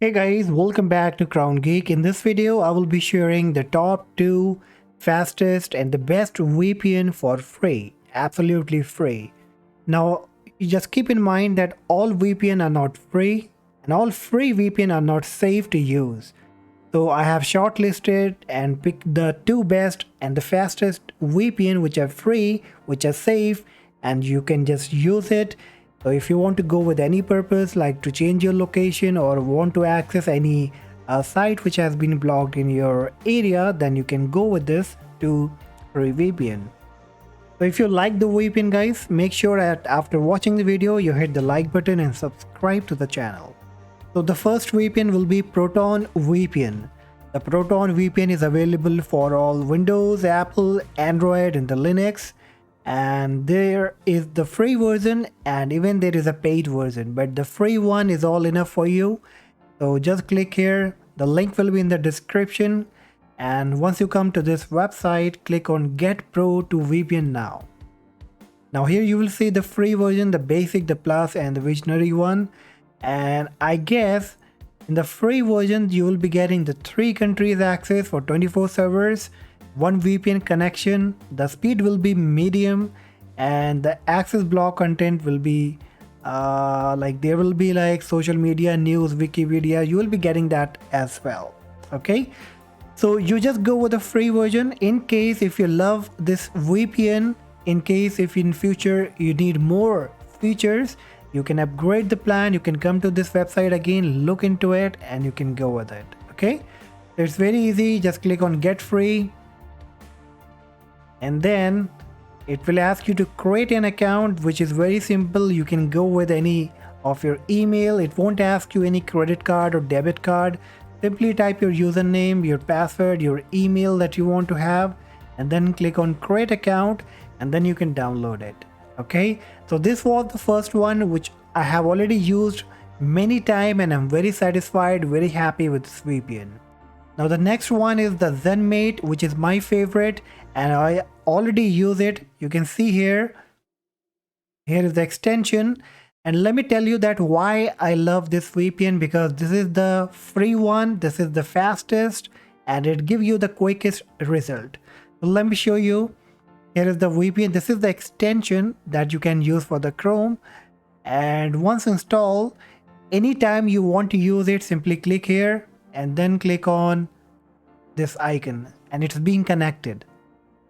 Hey guys, welcome back to Crown Geek. In this video, I will be sharing the top 2 fastest and the best VPN for free, absolutely free. Now, you just keep in mind that all VPN are not free and all free VPN are not safe to use. So I have shortlisted and picked the 2 best and the fastest VPN which are free, which are safe, and you can just use it. So if you want to go with any purpose like to change your location or want to access any site which has been blocked in your area, then you can go with this to free VPN. So if you like the VPN guys, make sure that after watching the video you hit the like button and subscribe to the channel. So the first VPN will be ProtonVPN. The ProtonVPN is available for all Windows, Apple, Android and the Linux. And there is the free version and even there is a paid version, but the free one is all enough for you. So just click here, the link will be in the description, and once you come to this website, click on Get Pro to VPN now. Now here you will see the free version, the basic, the plus and the visionary one, and I guess in the free version you will be getting the 3 countries access for 24 servers, 1 VPN connection, the speed will be medium, and the access block content will be like there will be like social media, news, Wikipedia, you will be getting that as well. Okay, so you just go with the free version. In case if you love this VPN, in case if in future you need more features, you can upgrade the plan. You can come to this website again, look into it, and you can go with it. Okay, it's very easy. Just click on get free, and then it will ask you to create an account, which is very simple. You can go with any of your email. It won't ask you any credit card or debit card. Simply type your username, your password, your email that you want to have, and then click on create account, and then you can download it. Okay, so this was the first one which I have already used many times and I'm very satisfied, very happy with this VPN. Now the next one is the ZenMate, which is my favorite and I already use it. You can see here is the extension, and let me tell you that why I love this VPN, because this is the free one, this is the fastest, and it gives you the quickest result. So let me show you. Here is the VPN. This is the extension that you can use for the Chrome, and once installed, anytime you want to use it, simply click here and then click on this icon and it's being connected.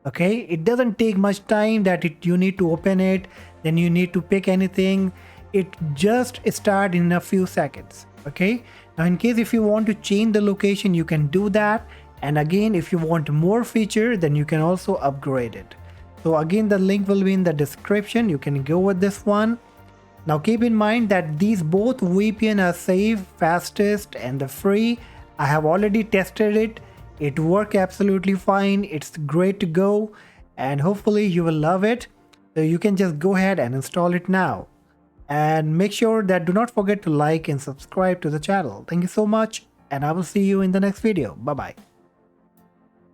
Okay, it doesn't take much time that you need to open it, then you need to pick anything. It just start in a few seconds. Okay, now in case if you want to change the location, you can do that, and again if you want more feature, then you can also upgrade it. So again the link will be in the description. You can go with this one. Now keep in mind that these both VPN are safe, fastest and the free. I have already tested it. It works absolutely fine. It's great to go, and hopefully you will love it. So you can just go ahead and install it now. And make sure that do not forget to like and subscribe to the channel. Thank you so much, and I will see you in the next video. Bye bye.